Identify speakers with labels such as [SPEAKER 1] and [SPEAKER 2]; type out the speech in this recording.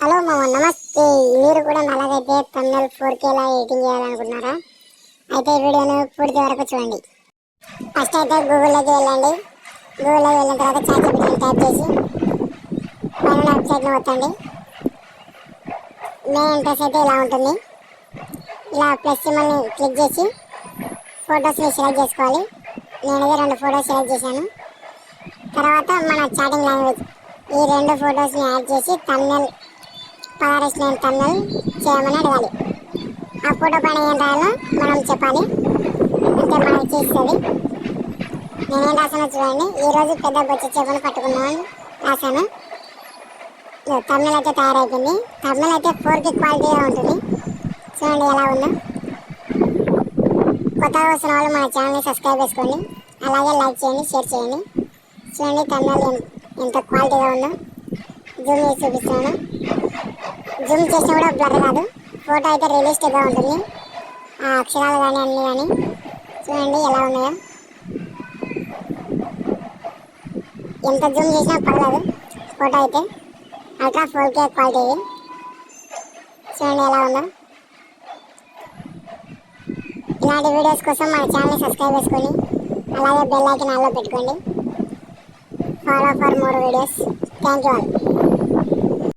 [SPEAKER 1] Hello మామ, నమస్తే. మీరు కూడా అలాగైతే thumbnail 4K ఎడిటింగ్ చేయాలనుకుంటున్నారా? అయితే ఈ వీడియోను పూర్తి వరకు చూడండి. ఫస్ట్ అయితే గూగుల్లోకి వెళ్ళండి. గూగుల్లోకి వెళ్ళిన తర్వాత ChatGPT టైప్ చేసి పైన వెబ్సైట్ని వత్తండి. మెయిన్ ఇంట్రెస్ట్ అయితే ఇలా ఉంటుంది. ఇలా ప్లస్ సింబల్ని క్లిక్ చేసి ఫొటోస్ని సెలెక్ట్ చేసుకోవాలి. నేనైతే 2 ఫొటోస్ సెలెక్ట్ చేశాను. తర్వాత మన చాటింగ్ లాంగ్వేజ్ ఈ 2 ఫొటోస్ని యాడ్ చేసి thumbnail నేను thumbnail చేయమని అడగాలి. ఆ ఫోటో పైన ఏం రాయాలో మనం చెప్పాలి, అంటే మనకి చేస్తుంది. నేనేం రాసానో చూడండి. ఈరోజు పెద్ద బొచ్చి చేపను పట్టుకున్నామని రాశాను. thumbnail అయితే తయారైపోయింది. thumbnail అయితే 4K క్వాలిటీగా ఉంటుంది. చూడండి ఎలా ఉందో. కొత్తగా వస్తున్న వాళ్ళు మన ఛానల్ని సబ్స్క్రైబ్ చేసుకోండి, అలాగే లైక్ చేయండి, షేర్ చేయండి. చూడండి thumbnail ఎంత క్వాలిటీగా ఉందో. జూమ్ చేసి చూపిస్తున్నాను. జూమ్ చేసినా కూడా బ్లర్ కాదు. ఫోటో అయితే రియలిస్టిక్గా ఉంటుంది. ఆ అక్షరాలు కానీ అన్నీ కానీ చూడండి ఎలా ఉన్నాయో. ఎంత జూమ్ చేసినా పర్లేదు. ఫోటో అయితే అల్ట్రా 4K క్వాలిటీ. చూడండి ఎలా ఉందో. ఇలాంటి వీడియోస్ కోసం మన ఛానల్ని సబ్స్క్రైబ్ చేసుకొని అలాగే బెల్ ఐకాన్ ఆన్లో పెట్టుకోండి. Follow for more videos. Thank you all.